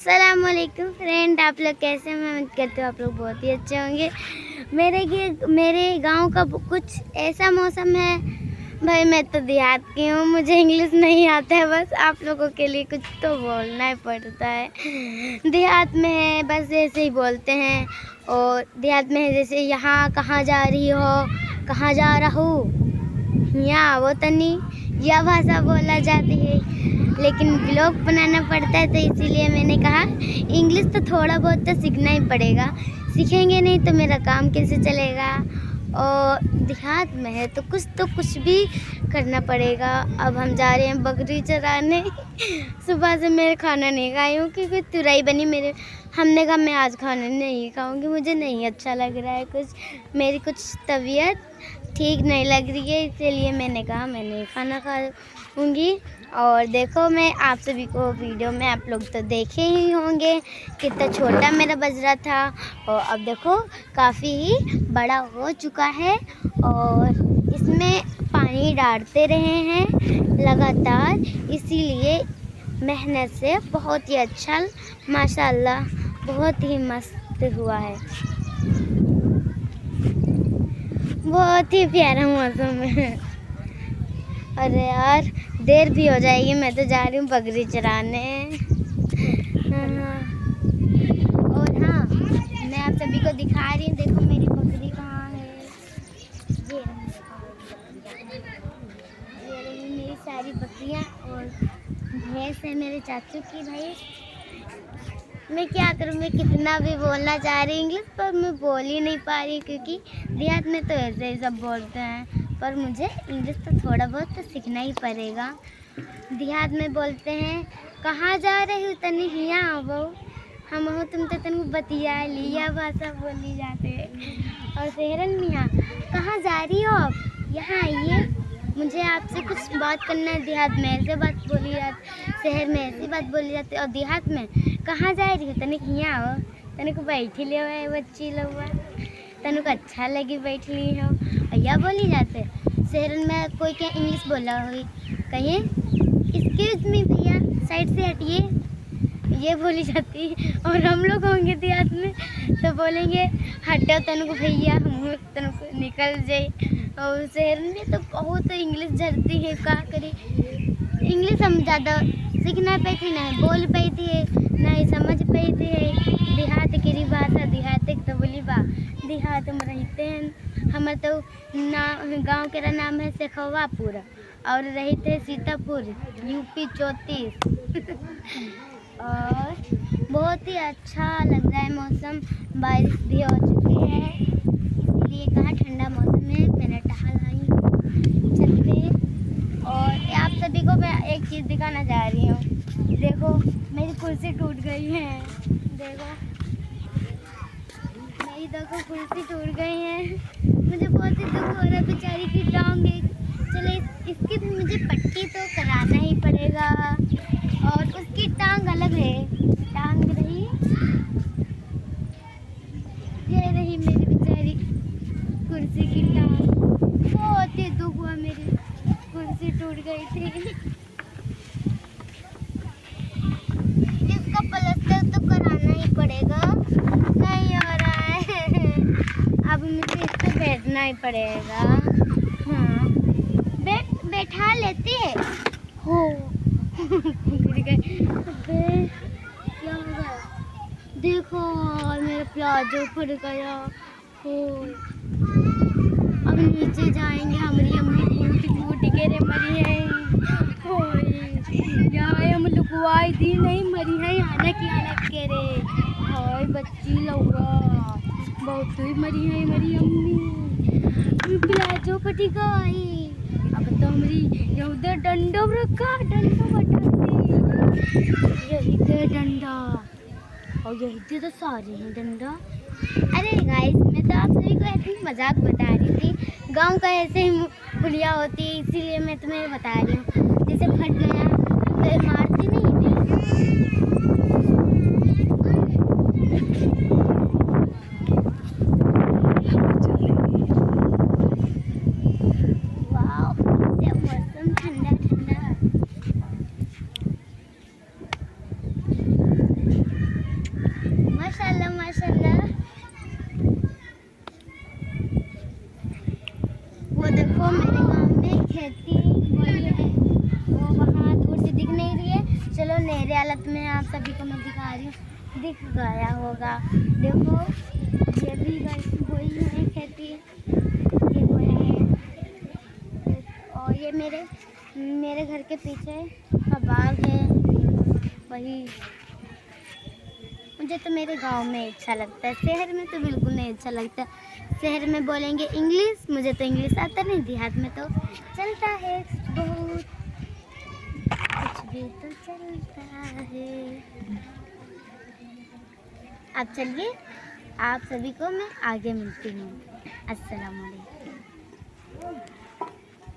अस्सलामुअलैकुम फ्रेंड, आप लोग कैसे हैं? मैं उम्मीद करती हूँ आप लोग बहुत ही अच्छे होंगे। मेरे गांव का कुछ ऐसा मौसम है। भाई मैं तो देहात की हूँ, मुझे इंग्लिश नहीं आता है, बस आप लोगों के लिए कुछ तो बोलना ही पड़ता है। देहात में है बस ऐसे ही बोलते हैं। और देहात में है जैसे यहाँ कहाँ जा रही हो, कहाँ जा रहा हूँ, यहाँ वो तनी यह भाषा बोला जाती है। लेकिन ब्लॉग बनाना पड़ता है तो इसीलिए मैंने कहा इंग्लिश तो थोड़ा बहुत तो सीखना ही पड़ेगा। सीखेंगे नहीं तो मेरा काम कैसे चलेगा। और देहात में है तो कुछ भी करना पड़ेगा। अब हम जा रहे हैं बकरी चराने। सुबह से मैं खाना नहीं खाई हूँ क्योंकि तुरई बनी मेरे। हमने कहा मैं आज खाना नहीं खाऊंगी, मुझे नहीं अच्छा लग रहा है, मेरी कुछ तबीयत ठीक नहीं लग रही है, इसलिए मैंने कहा मैं नहीं खाना खाऊंगी। और देखो मैं आप सभी को वीडियो में आप लोग तो देखे ही होंगे कितना छोटा मेरा बजरा था और अब देखो काफ़ी ही बड़ा हो चुका है। और इसमें पानी डालते रहे हैं लगातार, इसीलिए मेहनत से बहुत ही अच्छा माशाल्लाह बहुत ही मस्त हुआ है। बहुत ही प्यारा मौसम है। अरे यार देर भी हो जाएगी, मैं तो जा रही हूँ बकरी चराने। और हाँ, मैं आप सभी को दिखा रही हूँ, देखो मेरी बकरी कहाँ है। ये रही मेरी सारी बकरियाँ और भैंस है मेरे चाचू की। भाई मैं क्या करूँ, मैं कितना भी बोलना चाह रही इंग्लिश पर मैं बोल ही नहीं पा रही क्योंकि देहात में तो ऐसे ही सब बोलते हैं। पर मुझे इंग्लिश तो थोड़ा बहुत तो सीखना ही पड़ेगा। देहात में बोलते हैं कहाँ जा रही हो तनी हिया आवो, हम हो तुम तो तन बतिया लिया भाषा बोली जाते हैं। और शहरन में यहाँ कहाँ जा रही हो आप, यहाँ आइए, मुझे आपसे कुछ बात करना है। देहात में ऐसे बात बोली जाती, शहर में ऐसी बात बोली जाती है। और देहात में कहाँ जा रही हो तनिक हिया हो, तनिक बैठी ले हुआ बच्ची लोग, तनिक अच्छा लगी बैठ ली हो, भैया बोली जाते। शहर में कोई क्या इंग्लिश बोला हुई कहिए एक्सक्यूज मी भैया साइड से हटिए, ये बोली जाती। और हम लोग होंगे देहात में तो बोलेंगे हटो तनिक भैया, हम तनिक निकल जाए। और शहर में तो बहुत इंग्लिश झरती है, क्या करी। इंग्लिश हम ज़्यादा सीख ना पाई थी, ना बोल पाई थी, ना ही समझ पाई थी। देहात की भाषा देहात तो बोली बा देहात में रहते हैं। हमारे तो गांव के नाम है शेखवापुर और रहते हैं सीतापुर, यूपी 34। और बहुत ही अच्छा लग रहा है मौसम, बारिश भी हो चुकी है, इसलिए कहाँ ठंडा मौसम है। मैंने टहल आई छत पे। और आप सभी को मैं एक चीज़ दिखाना चाह रही हूँ, देखो मेरी कुर्सी टूट गई है, देखो कुर्सी टूट गई है। मुझे बहुत ही दुख हो रहा है, बेचारी की टांग है। चलो इसकी भी मुझे पट्टी तो कराना ही पड़ेगा। और उसकी टांग अलग है, टांग रही ये रही मेरी बेचारी कुर्सी की टांग। बहुत ही दुख हुआ, मेरी कुर्सी टूट गई थी। इसका प्लास्टर तो कराना ही पड़ेगा, नहीं हो रहा है। अब मुझे इस पे बैठना ही पड़ेगा। हाँ बैठा लेती है हो। क्या होगा, देखो मेरा प्लाजो फट गया हो। अब नीचे जाएंगे, हमारी अम्मी फूटी के रे मरी है हो। यहाँ हम लुकवाई दी नहीं मरी है, आना की आना के रे हाय बच्ची लौगा बहुत ही मरी है हमारी अम्मी। प्लाजो फटी गई, अब तो हमारी यही डंडो रखा, डंडो बटा यही थे डंडा और यही थे तो सारे हैं डंडा। अरे गाइस मैं तो आप सभी को ऐसे ही मजाक बता रही थी, गांव का ऐसे ही पुलिया होती है इसीलिए मैं तुम्हें बता रही हूँ। जैसे फट गया तो मारती नहीं। मौसम ठंडा ठंडा। अंधेरे हालत में आप सभी को मैं दिखा रही हूँ, दिख गया होगा। देखो ये भी वही है खेती, ये वही है। और ये मेरे घर के पीछे का बाग है। वही मुझे तो मेरे गांव में अच्छा लगता है, शहर में तो बिल्कुल नहीं अच्छा लगता। शहर में बोलेंगे इंग्लिश, मुझे तो इंग्लिश आता नहीं। देहात में तो चलता है बहुत, कुछ भी तो चलता है। अब चलिए, आप सभी को मैं आगे मिलती हूँ। अस्सलाम वालेकुम।